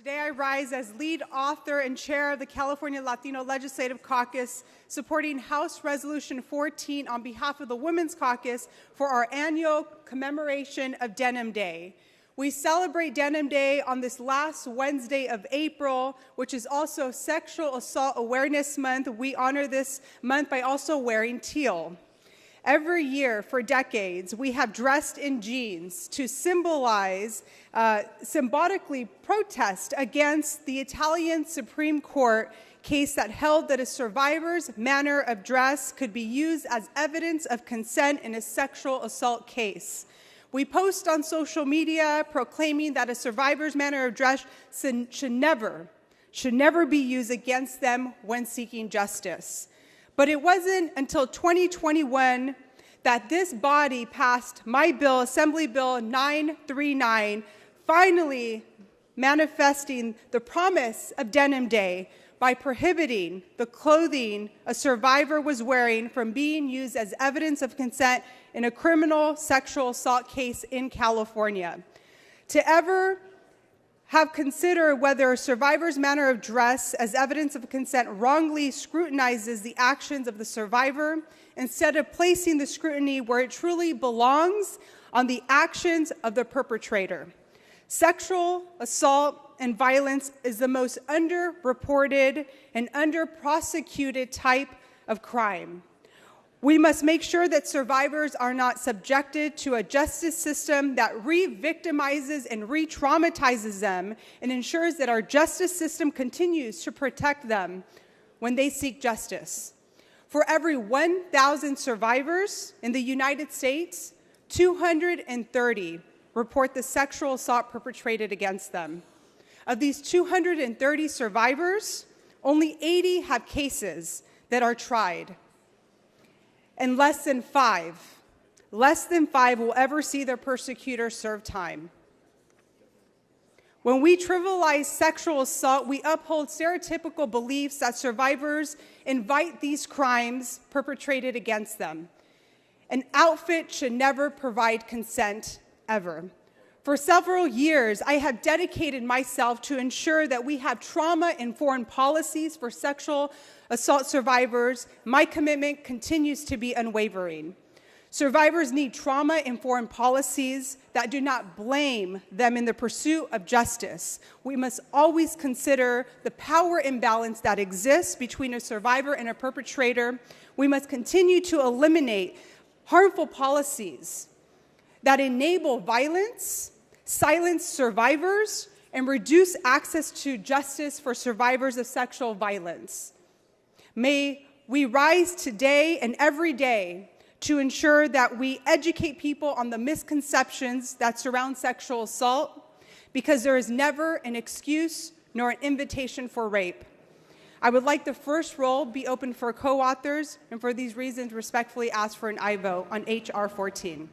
Today I rise as lead author and chair of the California Latino Legislative Caucus, supporting House Resolution 14 on behalf of the Women's Caucus for our annual commemoration of Denim Day. We celebrate Denim Day on this last Wednesday of April, which is also Sexual Assault Awareness Month. We honor this month by also wearing teal. Every year for decades, we have dressed in jeans to symbolize, symbolically protest against the Italian Supreme Court case that held that a survivor's manner of dress could be used as evidence of consent in a sexual assault case. We post on social media proclaiming that a survivor's manner of dress should never be used against them when seeking justice. But it wasn't until 2021 that this body passed my bill, Assembly Bill 939, finally manifesting the promise of Denim Day by prohibiting the clothing a survivor was wearing from being used as evidence of consent in a criminal sexual assault case in California. To ever have considered whether a survivor's manner of dress as evidence of consent wrongly scrutinizes the actions of the survivor instead of placing the scrutiny where it truly belongs on the actions of the perpetrator. Sexual assault and violence is the most underreported and underprosecuted type of crime. We must make sure that survivors are not subjected to a justice system that re-victimizes and re-traumatizes them and ensures that our justice system continues to protect them when they seek justice. For every 1,000 survivors in the United States, 230 report the sexual assault perpetrated against them. Of these 230 survivors, only 80 have cases that are tried. And less than five will ever see their persecutor serve time. When we trivialize sexual assault, we uphold stereotypical beliefs that survivors invite these crimes perpetrated against them. An outfit should never provide consent, ever. For several years, I have dedicated myself to ensure that we have trauma-informed policies for sexual assault survivors. My commitment continues to be unwavering. Survivors need trauma-informed policies that do not blame them in the pursuit of justice. We must always consider the power imbalance that exists between a survivor and a perpetrator. We must continue to eliminate harmful policies that enable violence, silence survivors, and reduce access to justice for survivors of sexual violence. May we rise today and every day to ensure that we educate people on the misconceptions that surround sexual assault, because there is never an excuse nor an invitation for rape. I would like the first roll be open for co-authors, and for these reasons respectfully ask for an aye vote on H.R. 14.